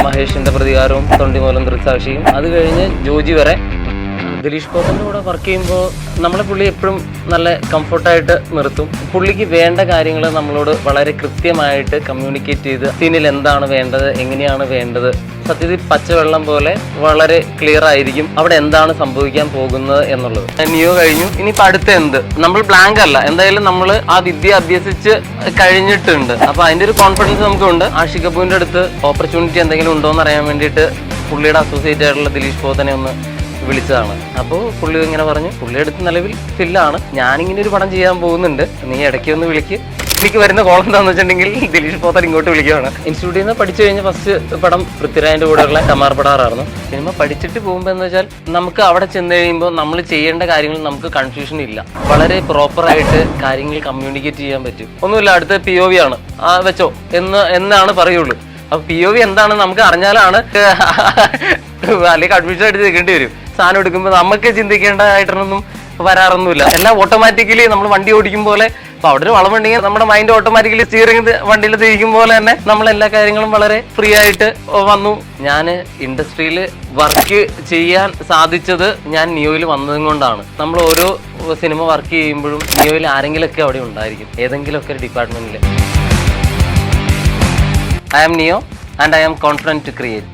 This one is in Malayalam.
മഹേഷിന്റെ പ്രതികാരവും തൊണ്ടിമൂലം ദൃക്സാക്ഷിയും അത് കഴിഞ്ഞ് ജോജി വരെ. ദിലീഷ് പോത്തൻ്റെ കൂടെ വർക്ക് ചെയ്യുമ്പോൾ നമ്മളെ പുള്ളി എപ്പോഴും നല്ല കംഫർട്ടായിട്ട് നിർത്തും. പുള്ളിക്ക് വേണ്ട കാര്യങ്ങൾ നമ്മളോട് വളരെ കൃത്യമായിട്ട് കമ്മ്യൂണിക്കേറ്റ് ചെയ്ത് സീനിൽ എന്താണ് വേണ്ടത്, എങ്ങനെയാണ് വേണ്ടത്, സത്യത്തിൽ പച്ചവെള്ളം പോലെ വളരെ ക്ലിയർ ആയിരിക്കും അവിടെ എന്താണ് സംഭവിക്കാൻ പോകുന്നത് എന്നുള്ളത്. നിയോ കഴിഞ്ഞു, ഇനിയിപ്പോൾ അടുത്ത എന്ത്, നമ്മൾ ബ്ലാങ്ക് അല്ല, എന്തായാലും നമ്മൾ ആ വിദ്യ അഭ്യസിച്ച് കഴിഞ്ഞിട്ടുണ്ട്. അപ്പോൾ അതിൻ്റെ ഒരു കോൺഫിഡൻസ് നമുക്കുണ്ട്. ആഷിഖ് കപൂറിൻ്റെ അടുത്ത് ഓപ്പർച്യൂണിറ്റി എന്തെങ്കിലും ഉണ്ടോ എന്ന് അറിയാൻ വേണ്ടിയിട്ട് പുള്ളിയുടെ അസോസിയേറ്റ് ആയിട്ടുള്ള ദിലീഷ് പോത്തനെ ഒന്ന് വിളിച്ചതാണ്. അപ്പോൾ പുള്ളി ഇങ്ങനെ പറഞ്ഞു, പുള്ളിയുടെ അടുത്ത് നിലവിൽ ഫില്ലാണ്, ഞാനിങ്ങനെ ഒരു പടം ചെയ്യാൻ പോകുന്നുണ്ട്, നീ ഇടയ്ക്ക് ഒന്ന് വിളിക്ക്. എനിക്ക് വരുന്ന കോൾ എന്താണെന്ന് വെച്ചിട്ടുണ്ടെങ്കിൽ ദിലീഷ് പോത്തൻ ഇങ്ങോട്ട് വിളിക്കുകയാണ്. ഇൻസ്റ്റിറ്റ്യൂട്ടിൽ നിന്ന് പഠിച്ചു കഴിഞ്ഞ ഫസ്റ്റ് പടം പൃഥ്വിരാജിൻ്റെ കൂടെയുള്ള കമാർ പടാറായിരുന്നു. സിനിമ പഠിച്ചിട്ട് പോകുമ്പോൾ എന്ന് വെച്ചാൽ നമുക്ക് അവിടെ ചെന്ന് കഴിയുമ്പോൾ നമ്മൾ ചെയ്യേണ്ട കാര്യങ്ങൾ നമുക്ക് കൺഫ്യൂഷൻ ഇല്ല, വളരെ പ്രോപ്പറായിട്ട് കാര്യങ്ങൾ കമ്മ്യൂണിക്കേറ്റ് ചെയ്യാൻ പറ്റും. ഒന്നുമില്ല, അടുത്ത POV ആണ് വെച്ചോ എന്നാണ് പറയുള്ളൂ. അപ്പോൾ POV എന്താണെന്ന് നമുക്ക് അറിഞ്ഞാലാണ് അല്ലെങ്കിൽ കൺഫ്യൂഷൻ ആയിട്ട് നിൽക്കേണ്ടി വരും. സാധനം എടുക്കുമ്പോൾ നമുക്ക് ചിന്തിക്കേണ്ടതായിട്ടൊന്നും വരാറൊന്നുമില്ല, എല്ലാം ഓട്ടോമാറ്റിക്കലി നമ്മൾ വണ്ടി ഓടിക്കും പോലെ. അപ്പോൾ അവിടെ ഒരു വളമുണ്ടെങ്കിൽ നമ്മുടെ മൈൻഡ് ഓട്ടോമാറ്റിക്കലി സ്റ്റിയറിംഗ് വണ്ടിയിൽ തിരിക്കും പോലെ തന്നെ നമ്മളെല്ലാ കാര്യങ്ങളും വളരെ ഫ്രീ ആയിട്ട് വന്നു. ഞാൻ ഇൻഡസ്ട്രിയിൽ വർക്ക് ചെയ്യാൻ സാധിച്ചത് ഞാൻ നിയോയിൽ വന്നതും കൊണ്ടാണ്. നമ്മൾ ഓരോ സിനിമ വർക്ക് ചെയ്യുമ്പോഴും നിയോയിൽ ആരെങ്കിലുമൊക്കെ അവിടെ ഉണ്ടായിരിക്കും, ഏതെങ്കിലുമൊക്കെ ഒരു ഡിപ്പാർട്ട്മെന്റിൽ. I am Neo and I am confident to create.